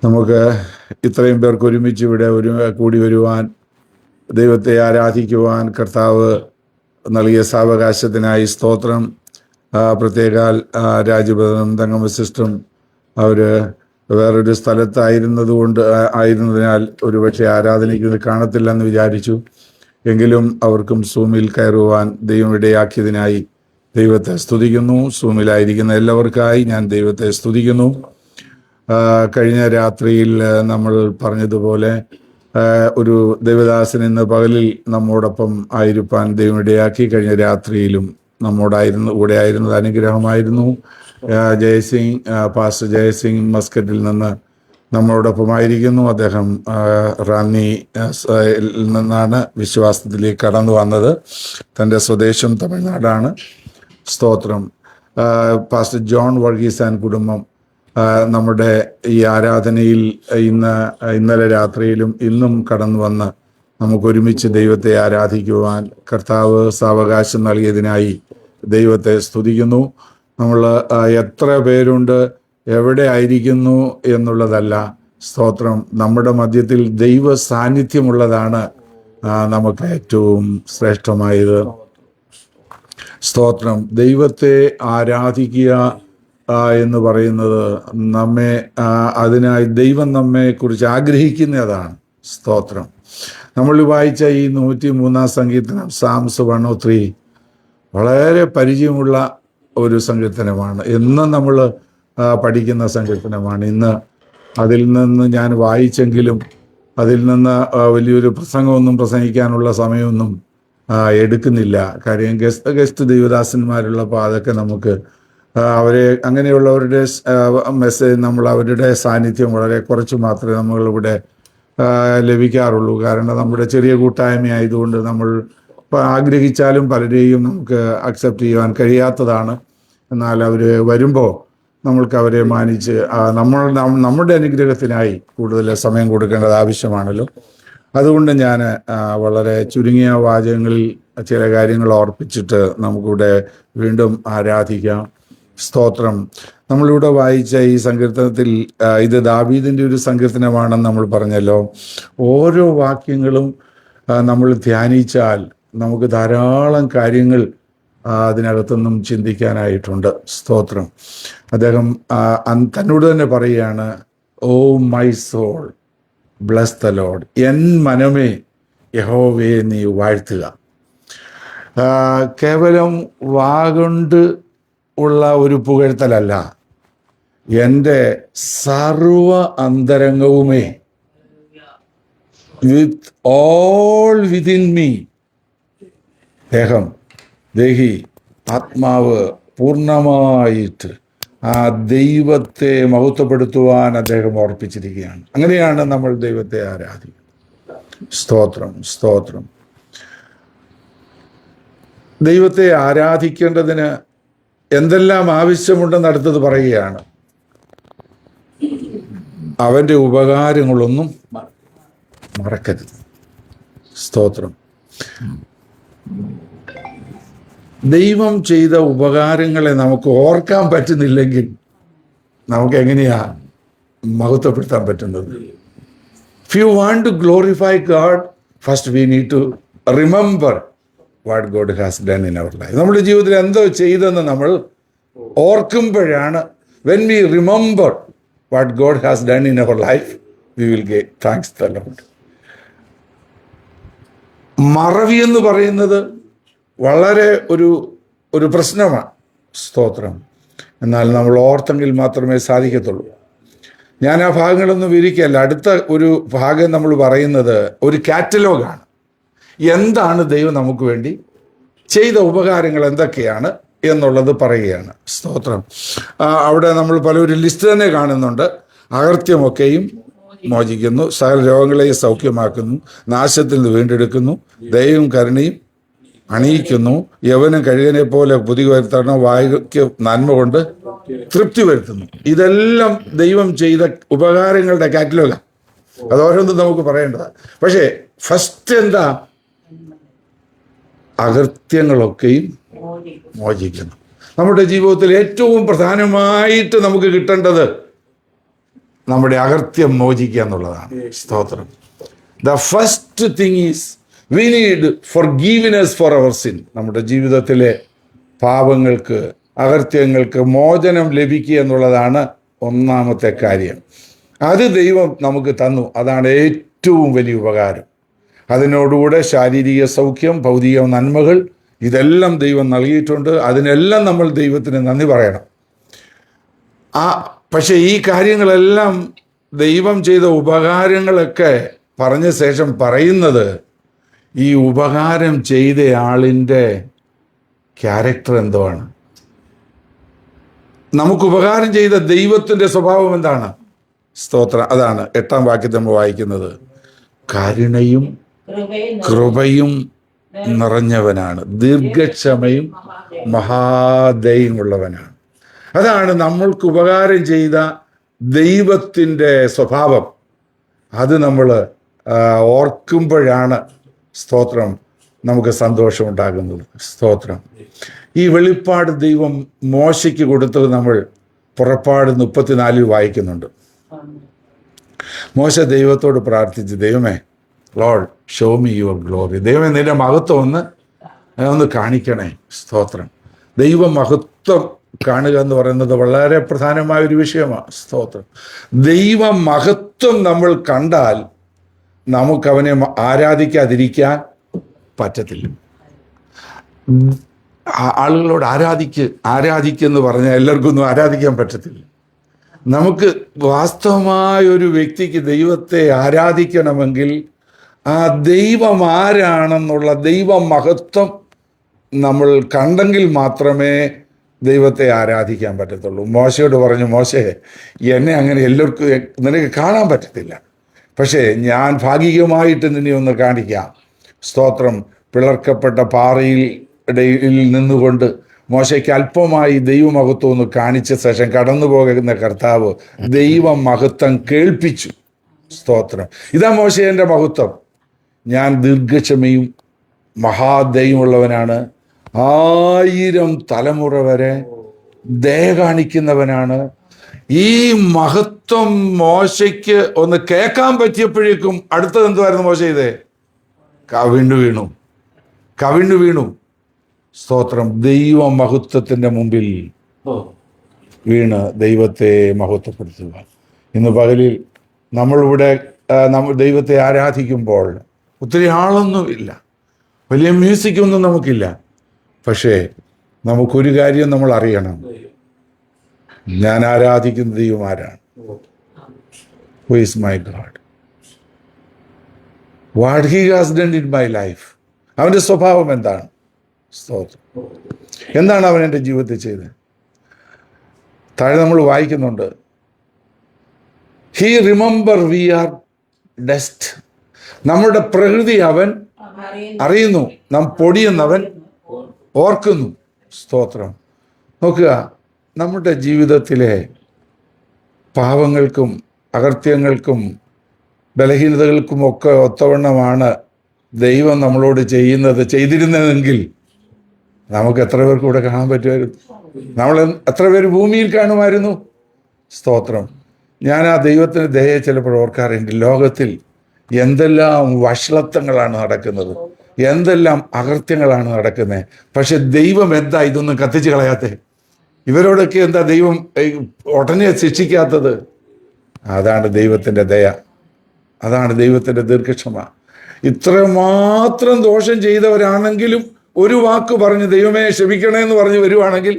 നമുക്ക് ഇത്രയും പേർക്ക് ഒരുമിച്ച് ഇവിടെ കൂടി വരുവാൻ, ദൈവത്തെ ആരാധിക്കുവാൻ കർത്താവ് നൽകിയ സാവകാശത്തിനായി സ്തോത്രം. പ്രത്യേകാൽ രാജഭവനും തങ്കമ്മ സിസ്റ്ററും അവർ വേറൊരു ആയിരുന്നതിനാൽ ഒരുപക്ഷെ ആരാധനയ്ക്ക് കാണത്തില്ലെന്ന് വിചാരിച്ചു. എങ്കിലും അവർക്കും സൂമിൽ കയറുവാൻ ദൈവം ഇടയാക്കിയതിനായി ദൈവത്തെ സ്തുതിക്കുന്നു. സൂമിലായിരിക്കുന്ന എല്ലാവർക്കായി ഞാൻ ദൈവത്തെ സ്തുതിക്കുന്നു. കഴിഞ്ഞ രാത്രിയിൽ നമ്മൾ പറഞ്ഞതുപോലെ ഒരു ദേവദാസൻ ഇന്ന് പകലിൽ നമ്മോടൊപ്പം ആയിരിക്കാൻ ദൈവം ഇടയാക്കി. കഴിഞ്ഞ രാത്രിയിലും കൂടെ ആയിരുന്നത് അനുഗ്രഹമായിരുന്നു. ജയസിംഗ്, പാസ്റ്റർ ജയസിംഗ് മസ്കറ്റിൽ നിന്ന് നമ്മളോടൊപ്പമായിരിക്കുന്നു. അദ്ദേഹം റാന്നിയിൽ നിന്നാണ് വിശ്വാസത്തിലേക്ക് കടന്നു വന്നത്. തൻ്റെ സ്വദേശം തമിഴ്നാടാണ്. സ്തോത്രം. പാസ്റ്റർ ജോൺ വർഗീസ് ആൻഡ് കുടുംബം നമ്മുടെ ഈ ആരാധനയിൽ ഇന്നലെ രാത്രിയിലും ഇന്നും കടന്നു വന്ന് നമുക്കൊരുമിച്ച് ദൈവത്തെ ആരാധിക്കുവാൻ കർത്താവ് സാവകാശം നൽകിയതിനായി ദൈവത്തെ സ്തുതിക്കുന്നു. നമ്മൾ എത്ര പേരുണ്ട്, എവിടെ ആയിരിക്കുന്നു എന്നുള്ളതല്ല, സ്തോത്രം, നമ്മുടെ മധ്യത്തിൽ ദൈവ സാന്നിധ്യമുള്ളതാണ് നമുക്ക് ഏറ്റവും ശ്രേഷ്ഠമായത്. സ്തോത്രം. ദൈവത്തെ ആരാധിക്കുക എന്ന് പറയുന്നത് അതിനായി ദൈവം നമ്മെക്കുറിച്ച് ആഗ്രഹിക്കുന്നതാണ്. സ്തോത്രം. നമ്മൾ വായിച്ച ഈ 103 സങ്കീർത്തനം, സാംസ് 103, വളരെ പരിചയമുള്ള ഒരു സങ്കീർത്തനമാണ്. എന്നും നമ്മൾ പഠിക്കുന്ന സങ്കീർത്തനമാണ്. ഇന്ന് അതിൽ നിന്ന് ഞാൻ വായിച്ചെങ്കിലും അതിൽ നിന്ന് വലിയൊരു പ്രസംഗമൊന്നും പ്രസംഗിക്കാനുള്ള സമയമൊന്നും എടുക്കുന്നില്ല. കാര്യം ഗസ്റ്റ് ദൈവദാസന്മാരുള്ളപ്പോൾ അതൊക്കെ നമുക്ക് അങ്ങനെയുള്ളവരുടെ മെസ്സേജ്, അവരുടെ സാന്നിധ്യം വളരെ കുറച്ച് മാത്രമേ നമ്മളിവിടെ ലഭിക്കാറുള്ളൂ. കാരണം നമ്മുടെ ചെറിയ കൂട്ടായ്മ ആയതുകൊണ്ട് നമ്മൾ ആഗ്രഹിച്ചാലും പലരെയും നമുക്ക് അക്സെപ്റ്റ് ചെയ്യുവാൻ കഴിയാത്തതാണ്. എന്നാൽ അവർ വരുമ്പോൾ നമ്മൾക്ക് അവരെ മാനിച്ച് നമ്മുടെ അനുഗ്രഹത്തിനായി കൂടുതൽ സമയം കൊടുക്കേണ്ടത് ആവശ്യമാണല്ലോ. അതുകൊണ്ട് ഞാൻ വളരെ ചുരുങ്ങിയ വാചകങ്ങളിൽ ചില കാര്യങ്ങൾ ഓർപ്പിച്ചിട്ട് നമുക്കിവിടെ വീണ്ടും ആരാധിക്കാം. സ്തോത്രം. നമ്മളിവിടെ വായിച്ച ഈ സങ്കീർത്തനത്തിൽ ഇത് ദാവീദിൻ്റെ ഒരു സങ്കീർത്തനമാണെന്ന് നമ്മൾ പറഞ്ഞല്ലോ. ഓരോ വാക്യങ്ങളും നമ്മൾ ധ്യാനിച്ചാൽ നമുക്ക് ധാരാളം കാര്യങ്ങൾ അതിനകത്തൊന്നും ചിന്തിക്കാനായിട്ടുണ്ട്. സ്തോത്രം. അദ്ദേഹം തന്നോട് തന്നെ പറയുകയാണ്, O my soul bless the Lord. എൻ മനമേ യഹോവയെ നീ വാഴ്ത്തുക. കേവലം വാഗൊണ്ട് ഉള്ള ഒരു പുകഴ്ത്തലല്ല, എൻ്റെ സർവ അന്തരംഗവുമേ, വിത്ത് ഓൾ വിതിൻ മീ, ദേഹി ആത്മാവ് പൂർണ്ണമായിട്ട് ആ ദൈവത്തെ മഹത്വപ്പെടുത്തുവാൻ അദ്ദേഹം ഓർപ്പിച്ചിരിക്കുകയാണ്. അങ്ങനെയാണ് നമ്മൾ ദൈവത്തെ ആരാധിക്കുന്നത്. സ്തോത്രം, സ്തോത്രം. ദൈവത്തെ ആരാധിക്കേണ്ടതിന് എന്തെല്ലാം ആവശ്യമുണ്ടെന്ന് അടുത്തത് പറയുകയാണ്. അവൻ്റെ ഉപകാരങ്ങളൊന്നും മറക്കരുത്. സ്തോത്രം. ദൈവം ചെയ്ത ഉപകാരങ്ങളെ നമുക്ക് ഓർക്കാൻ പറ്റുന്നില്ലെങ്കിൽ നമുക്ക് എങ്ങനെയാ മഹത്വപ്പെടുത്താൻ പറ്റുന്നത്? If you want to glorify God, first we need to remember what God has done in our life. നമ്മുടെ ജീവിതത്തിൽ എന്തോ ചെയ്തെന്ന് നമ്മൾ ഓർക്കുമ്പോഴാണ്, when we remember what God has done in our life, we will get thanks to the Lord. മറവി എന്ന് പറയുന്നത് വളരെ ഒരു പ്രശ്നമാണ്. സ്തോത്രം. എന്നാൽ നമ്മൾ ഓർത്തെങ്കിൽ മാത്രമേ സാധിക്കത്തുള്ളൂ. ഞാൻ ആ ഭാഗങ്ങളൊന്നും വിവരിക്കുകയല്ല. അടുത്ത ഒരു ഭാഗം നമ്മൾ പറയുന്നത് ഒരു കാറ്റലോഗാണ്. എന്താണ് ദൈവം നമുക്ക് വേണ്ടി ചെയ്ത ഉപകാരങ്ങൾ എന്തൊക്കെയാണ് എന്നുള്ളത് പറയുകയാണ്. സ്തോത്രം. അവിടെ നമ്മൾ പലരും ലിസ്റ്റ് തന്നെ കാണുന്നുണ്ട്. അകർത്യമൊക്കെയും മോചിക്കുന്നു, സകല രോഗങ്ങളെയും സൗഖ്യമാക്കുന്നു, നാശത്തിൽ നിന്ന് വീണ്ടെടുക്കുന്നു, ദയയും കരുണയും അണിയിക്കുന്നു, യവനും കഴുകനെ പോലെ പുതിയ വരുത്തണം, വായ്ക്ക് നന്മ കൊണ്ട് തൃപ്തി വരുത്തുന്നു. ഇതെല്ലാം ദൈവം ചെയ്ത ഉപകാരങ്ങളുടെ കാറ്റലോഗാണ്. അതോരോന്നും നമുക്ക് പറയേണ്ടതാണ്. പക്ഷേ ഫസ്റ്റ് എന്താ? അകൃത്യങ്ങളൊക്കെയും മോചിക്കുന്നു. നമ്മുടെ ജീവിതത്തിൽ ഏറ്റവും പ്രധാനമായിട്ട് നമുക്ക് കിട്ടേണ്ടത് നമ്മുടെ അകൃത്യം മോചിക്കുക എന്നുള്ളതാണ്. സ്തോത്രം. The first thing is we need forgiveness for our sin. നമ്മുടെ ജീവിതത്തിലെ പാപങ്ങൾക്ക്, അകൃത്യങ്ങൾക്ക് മോചനം ലഭിക്കുക എന്നുള്ളതാണ് ഒന്നാമത്തെ കാര്യം. അത് ദൈവം നമുക്ക് തന്നു. അതാണ് ഏറ്റവും വലിയ ഉപകാരം. അതിനോടുകൂടെ ശാരീരിക സൗഖ്യം, ഭൗതിക നന്മകൾ, ഇതെല്ലാം ദൈവം നൽകിയിട്ടുണ്ട്. അതിനെല്ലാം നമ്മൾ ദൈവത്തിന് നന്ദി പറയണം. പക്ഷെ ഈ കാര്യങ്ങളെല്ലാം, ദൈവം ചെയ്ത ഉപകാരങ്ങളൊക്കെ പറഞ്ഞ ശേഷം പറയുന്നത് ഈ ഉപകാരം ചെയ്ത ആളിൻ്റെ ക്യാരക്ടർ എന്തോ ആണ്. നമുക്ക് ഉപകാരം ചെയ്ത ദൈവത്തിൻ്റെ സ്വഭാവം എന്താണ്? സ്തോത്രം. അതാണ് 8-ാം വാക്യത്തിൽ നമ്മൾ വായിക്കുന്നത്. കരുണയും കൃപയും നിറഞ്ഞവനാണ്, ദീർഘക്ഷമയും മഹാദയുമുള്ളവനാണ്. അതാണ് നമ്മൾക്ക് ഉപകാരം ചെയ്ത ദൈവത്തിൻ്റെ സ്വഭാവം. അത് നമ്മൾ ഓർക്കുമ്പോഴാണ് സ്തോത്രം നമുക്ക് സന്തോഷം ഉണ്ടാകുന്നത്. സ്തോത്രം. ഈ വെളിപ്പാട് ദൈവം മോശയ്ക്ക് കൊടുത്തത് നമ്മൾ പുറപ്പാട് 34 വായിക്കുന്നുണ്ട്. മോശ ദൈവത്തോട് പ്രാർത്ഥിച്ചു, ദൈവമേ, Lord show me your glory. ദൈവമേ, നിന്റെ മഹത്വം ഒന്ന് കാണിക്കണേ. സ്തോത്രം. ദൈവ മഹത്വം കാണുക എന്ന് പറയുന്നത് വളരെ പ്രധാനമായ ഒരു വിഷയമാണ്. സ്തോത്രം. ദൈവ മഹത്വം നമ്മൾ കണ്ടാൽ നമുക്കവനെ ആരാധിക്കാതിരിക്കാൻ പറ്റത്തില്ല. ആളുകളോട് ആരാധിക്കെന്ന് പറഞ്ഞാൽ എല്ലാവർക്കും ഒന്നും ആരാധിക്കാൻ പറ്റത്തില്ല. നമുക്ക് വാസ്തവമായ ഒരു വ്യക്തിക്ക് ദൈവത്തെ ആരാധിക്കണമെങ്കിൽ ആ ദൈവം ആരാണെന്നുള്ള ദൈവ മഹത്വം നമ്മൾ കണ്ടെങ്കിൽ മാത്രമേ ദൈവത്തെ ആരാധിക്കാൻ പറ്റത്തുള്ളൂ. മോശയോട് പറഞ്ഞു, മോശേ, എന്നെ അങ്ങനെ എല്ലാവർക്കും നിനക്ക് കാണാൻ പറ്റത്തില്ല, പക്ഷേ ഞാൻ ഭാഗികമായിട്ട് നിന്നെ ഒന്ന് കാണിക്കാം. സ്തോത്രം. പിളർക്കപ്പെട്ട പാറയിൽ നിന്നുകൊണ്ട് മോശയ്ക്ക് അല്പമായി ദൈവമഹത്വം ഒന്ന് കാണിച്ച ശേഷം കടന്നു പോകുന്ന കർത്താവ് ദൈവമഹത്വം കേൾപ്പിച്ചു. സ്തോത്രം. ഇതാ മോശയുടെ മഹത്വം. ഞാൻ ദീർഘക്ഷമയും മഹാദയുമുള്ളവനാണ്, 1000 തലമുറ വരെ ദയ കാണിക്കുന്നവനാണ്. ഈ മഹത്വം മോശയ്ക്ക് ഒന്ന് കേൾക്കാൻ പറ്റിയപ്പോഴേക്കും അടുത്തത് എന്തുവായിരുന്നു മോശ ചെയ്തേ? കവിണ്ണു വീണു. സ്തോത്രം. ദൈവ മഹത്വത്തിൻ്റെ മുമ്പിൽ വീണ് ദൈവത്തെ മഹത്വപ്പെടുത്തുക. ഇന്ന് പകലിൽ നമ്മളിവിടെ ദൈവത്തെ ആരാധിക്കുമ്പോൾ ഒത്തിരി ആളൊന്നുമില്ല, വലിയ മ്യൂസിക്കൊന്നും നമുക്കില്ല. പക്ഷേ നമുക്കൊരു കാര്യം നമ്മൾ അറിയണം, ഞാൻ ആരാധിക്കുന്ന ദൈവം ആരാണ്? Who is my God? What he has done in my life. അവൻ്റെ സ്വഭാവം എന്താണ്? സ്തോത്രം. എന്താണ് അവൻ എൻ്റെ ജീവിതത്തിൽ ചെയ്തത്? താഴെ നമ്മൾ വായിക്കുന്നുണ്ട്, he remember we are dust. നമ്മുടെ പ്രകൃതി അവൻ അറിയുന്നു, നാം പൊടിയെന്നവൻ ഓർക്കുന്നു. സ്തോത്രം. നോക്കുക, നമ്മുടെ ജീവിതത്തിലെ പാവങ്ങൾക്കും അകൃത്യങ്ങൾക്കും ബലഹീനതകൾക്കും ഒക്കെ ഒത്തവണ്ണമാണ് ദൈവം നമ്മളോട് ചെയ്തിരുന്നതെങ്കിൽ നമുക്ക് എത്ര പേർക്ക് ഇവിടെ കാണാൻ പറ്റുമായിരുന്നു? നമ്മൾ എത്ര പേര് ഭൂമിയിൽ കാണുമായിരുന്നു? സ്തോത്രം. ഞാൻ ആ ദൈവത്തിന് ദയയെ ചിലപ്പോൾ ഓർക്കാറുണ്ട്. ലോകത്തിൽ എന്തെല്ലാം വഷളത്വങ്ങളാണ് നടക്കുന്നത്, എന്തെല്ലാം അകൃത്യങ്ങളാണ് നടക്കുന്നത്. പക്ഷെ ദൈവം എന്താ ഇതൊന്നും കത്തിച്ച് കളയാത്തേ? ഇവരോടൊക്കെ എന്താ ദൈവം ഉടനെ ശിക്ഷിക്കാത്തത്? അതാണ് ദൈവത്തിൻ്റെ ദയ, അതാണ് ദൈവത്തിൻ്റെ ദീർഘക്ഷമ. ഇത്രമാത്രം ദോഷം ചെയ്തവരാണെങ്കിലും ഒരു വാക്ക് പറഞ്ഞ് ദൈവമേ ക്ഷമിക്കണേന്ന് പറഞ്ഞ് വരുവാണെങ്കിൽ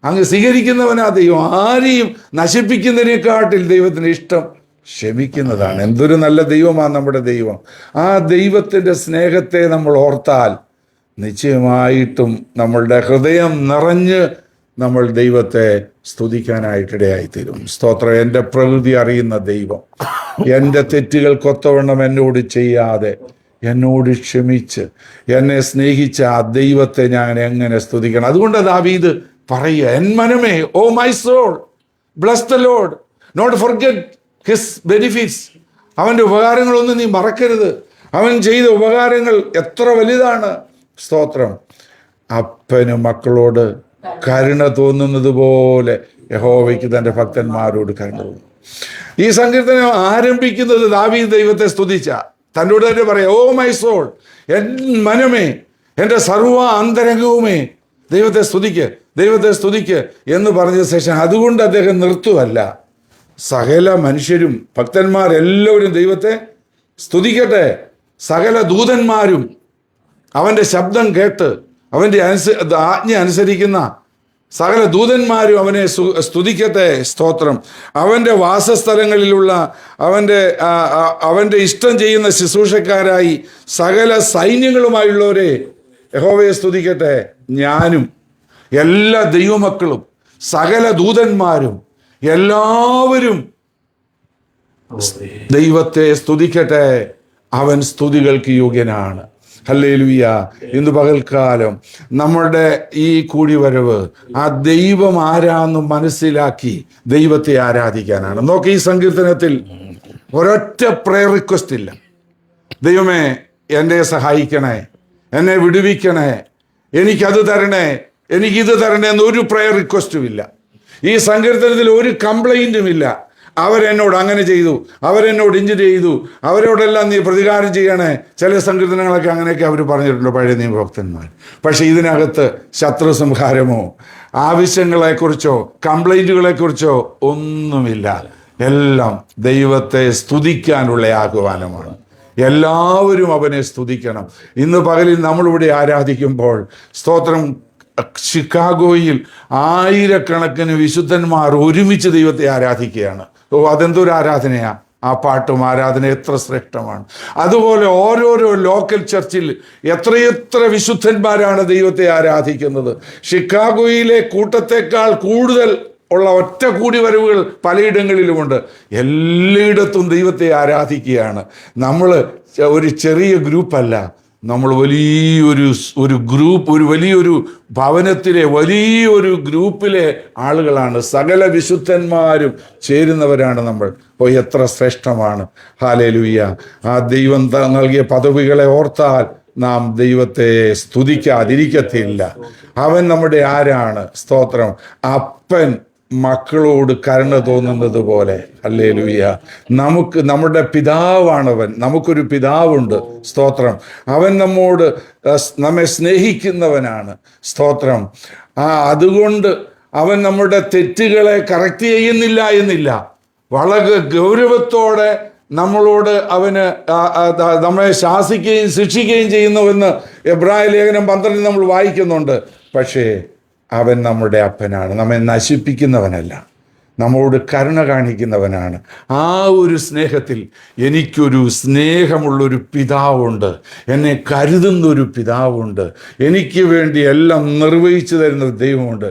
അങ്ങ് സ്വീകരിക്കുന്നവനാ ദൈവം. ആരെയും നശിപ്പിക്കുന്നതിനെക്കാട്ടിൽ ദൈവത്തിന് ഇഷ്ടം ക്ഷമിക്കുന്നതാണ്. എന്തൊരു നല്ല ദൈവമാണ് നമ്മുടെ ദൈവം. ആ ദൈവത്തിൻ്റെ സ്നേഹത്തെ നമ്മൾ ഓർത്താൽ നിശ്ചയമായിട്ടും നമ്മളുടെ ഹൃദയം നിറഞ്ഞ് നമ്മൾ ദൈവത്തെ സ്തുതിക്കാനായിട്ടിടയായിത്തീരും. സ്തോത്രം. എൻ്റെ പ്രകൃതി അറിയുന്ന ദൈവം, എൻ്റെ തെറ്റുകൾക്കൊത്തവണ്ണം എന്നോട് ചെയ്യാതെ എന്നോട് ക്ഷമിച്ച് എന്നെ സ്നേഹിച്ച ആ ദൈവത്തെ ഞാൻ എങ്ങനെ സ്തുതിക്കണം? അതുകൊണ്ട് ദാവീദ് പറയുക, എൻ മനമേ, O my soul, bless the Lord, not forget his benefits. അവൻ്റെ ഉപകാരങ്ങളൊന്നും നീ മറക്കരുത്. അവൻ ചെയ്ത ഉപകാരങ്ങൾ എത്ര വലുതാണ്. സ്തോത്രം. അപ്പന് മക്കളോട് കരുണ തോന്നുന്നത് പോലെ യഹോവയ്ക്ക് തൻ്റെ ഭക്തന്മാരോട് കരുണ തോന്നും. ഈ സങ്കീർത്തനം ആരംഭിക്കുന്നത് ദാവീദ് ദൈവത്തെ സ്തുതിച്ച, തന്നോട് തന്നെ പറയാം, ഓ മൈ സോൾ, എൻ മനമേ, എൻ്റെ സർവ്വ അന്തരംഗവുമേ ദൈവത്തെ സ്തുതിക്ക്, ദൈവത്തെ സ്തുതിക്ക് എന്ന് പറഞ്ഞ ശേഷം അതുകൊണ്ട് അദ്ദേഹം നിർത്തുവല്ല, സകല മനുഷ്യരും ഭക്തന്മാരെല്ലാവരും ദൈവത്തെ സ്തുതിക്കട്ടെ, സകല ദൂതന്മാരും അവൻ്റെ ശബ്ദം കേട്ട് അവൻ്റെ ആജ്ഞ അനുസരിക്കുന്ന സകല ദൂതന്മാരും അവനെ സ്തുതിക്കട്ടെ. സ്തോത്രം. അവൻ്റെ വാസസ്ഥലങ്ങളിലുള്ള അവൻ്റെ ഇഷ്ടം ചെയ്യുന്ന ശുശ്രൂഷക്കാരായി സകല സൈന്യങ്ങളുമായുള്ളവരെ യഹോവയെ സ്തുതിക്കട്ടെ. ഞാനും എല്ലാ ദൈവമക്കളും സകല ദൂതന്മാരും എല്ലാവരും ദൈവത്തെ സ്തുതിക്കട്ടെ, അവൻ സ്തുതികൾക്ക് യോഗ്യനാണ്. ഹല്ലേലൂയ. ഇന്ന് പകൽക്കാലം നമ്മുടെ ഈ കൂടിവരവ് ആ ദൈവം ആരാന്ന് മനസ്സിലാക്കി ദൈവത്തെ ആരാധിക്കാനാണ്. നോക്കി, ഈ സങ്കീർത്തനത്തിൽ ഒരൊറ്റ പ്രയർ റിക്വസ്റ്റ് ഇല്ല. ദൈവമേ എന്നെ സഹായിക്കണേ, എന്നെ വിടുവിക്കണേ, എനിക്കത് തരണേ, എനിക്കിത് തരണേ എന്നൊരു പ്രയർ റിക്വസ്റ്റും ഇല്ല. ഈ സങ്കീർത്തനത്തിൽ ഒരു കംപ്ലൈൻറ്റും ഇല്ല. അവരെന്നോട് അങ്ങനെ ചെയ്തു, അവരെന്നോട് ഇഞ്ചുറി ചെയ്തു, അവരോടെല്ലാം നീ പ്രതികാരം ചെയ്യണേ. ചില സങ്കീർത്തനങ്ങളൊക്കെ അങ്ങനെയൊക്കെ അവർ പറഞ്ഞിട്ടുണ്ട്, പഴയ നിയമഭക്തന്മാർ. പക്ഷെ ഇതിനകത്ത് ശത്രു സംഹാരമോ ആവശ്യങ്ങളെക്കുറിച്ചോ കംപ്ലൈൻറ്റുകളെക്കുറിച്ചോ ഒന്നുമില്ല. എല്ലാം ദൈവത്തെ സ്തുതിക്കാനുള്ള ആഹ്വാനമാണ്. എല്ലാവരും അവനെ സ്തുതിക്കണം. ഇന്ന് പകലിൽ നമ്മളിവിടെ ആരാധിക്കുമ്പോൾ സ്തോത്രം, ഷിക്കാഗോയിൽ ആയിരക്കണക്കിന് വിശുദ്ധന്മാർ ഒരുമിച്ച് ദൈവത്തെ ആരാധിക്കുകയാണ്. അതെന്തൊരു ആരാധനയാ! ആ പാട്ടും ആരാധന എത്ര ശ്രേഷ്ഠമാണ്. അതുപോലെ ഓരോരോ ലോക്കൽ ചർച്ചിൽ എത്രയെത്ര വിശുദ്ധന്മാരാണ് ദൈവത്തെ ആരാധിക്കുന്നത്. ഷിക്കാഗോയിലെ കൂട്ടത്തെക്കാൾ കൂടുതൽ ഉള്ള ഒറ്റ കൂടിവരവുകൾ പലയിടങ്ങളിലുമുണ്ട്. എല്ലായിടത്തും ദൈവത്തെ ആരാധിക്കുകയാണ്. നമ്മൾ ഒരു ചെറിയ ഗ്രൂപ്പല്ല, നമ്മൾ വലിയൊരു ഗ്രൂപ്പ്, ഒരു വലിയൊരു ഭവനത്തിലെ വലിയൊരു ഗ്രൂപ്പിലെ ആളുകളാണ്. സകല വിശുദ്ധന്മാരും ചേരുന്നവരാണ് നമ്മൾ. എത്ര ശ്രേഷ്ഠമാണ്! ഹല്ലേലൂയ. ആ ദൈവം നൽകിയ പദവികളെ ഓർത്താൽ നാം ദൈവത്തെ സ്തുതിക്കാതിരിക്കത്തില്ല. അവൻ നമ്മുടെ ആരാണ്? സ്തോത്രം. അപ്പൻ മക്കളോട് കരുണ തോന്നുന്നത് പോലെ, ഹല്ലേലൂയ, നമ്മുടെ പിതാവാണവൻ. നമുക്കൊരു പിതാവുണ്ട്. സ്തോത്രം. അവൻ നമ്മെ സ്നേഹിക്കുന്നവനാണ്. സ്തോത്രം. അതുകൊണ്ട് അവൻ നമ്മുടെ തെറ്റുകളെ കറക്റ്റ് ചെയ്യുന്നില്ല എന്നില്ല, വളരെ ഗൗരവത്തോടെ നമ്മളോട് അവന് നമ്മളെ ശാസിക്കുകയും ശിക്ഷിക്കുകയും ചെയ്യുന്നുവെന്ന് എബ്രായ ലേഖനം 12 നമ്മൾ വായിക്കുന്നുണ്ട്. പക്ഷേ അവൻ നമ്മുടെ അപ്പനാണ്, നമ്മെ നശിപ്പിക്കുന്നവനല്ല, നമ്മോട് കരുണ കാണിക്കുന്നവനാണ്. ആ ഒരു സ്നേഹത്തിൽ എനിക്കൊരു സ്നേഹമുള്ളൊരു പിതാവുണ്ട്, എന്നെ കരുതുന്നൊരു പിതാവുണ്ട്, എനിക്ക് വേണ്ടി എല്ലാം നിർവഹിച്ചു തരുന്ന ദൈവമുണ്ട്.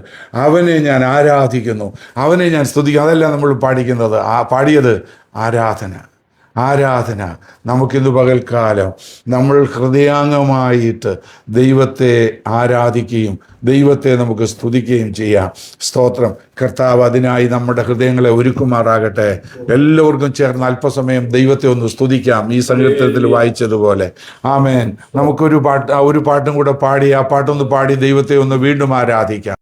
അവനെ ഞാൻ ആരാധിക്കുന്നു, അവനെ ഞാൻ സ്തുതിക്കുന്നു. അതല്ല നമ്മൾ പാടിയത് ആരാധന. നമുക്കിന്ന് പകൽക്കാലം നമ്മൾ ഹൃദയാംഗമായിട്ട് ദൈവത്തെ ആരാധിക്കുകയും ദൈവത്തെ നമുക്ക് സ്തുതിക്കുകയും ചെയ്യാം. സ്തോത്രം. കർത്താവ് അതിനായി നമ്മുടെ ഹൃദയങ്ങളെ ഒരുക്കുമാറാകട്ടെ. എല്ലാവർക്കും ചേർന്ന് അല്പസമയം ദൈവത്തെ ഒന്ന് സ്തുതിക്കാം, ഈ സങ്കീർത്തനത്തിൽ വായിച്ചതുപോലെ. ആമേൻ. നമുക്കൊരു പാട്ടും കൂടെ പാടി, ആ പാട്ടൊന്ന് പാടി ദൈവത്തെ ഒന്ന് വീണ്ടും ആരാധിക്കാം.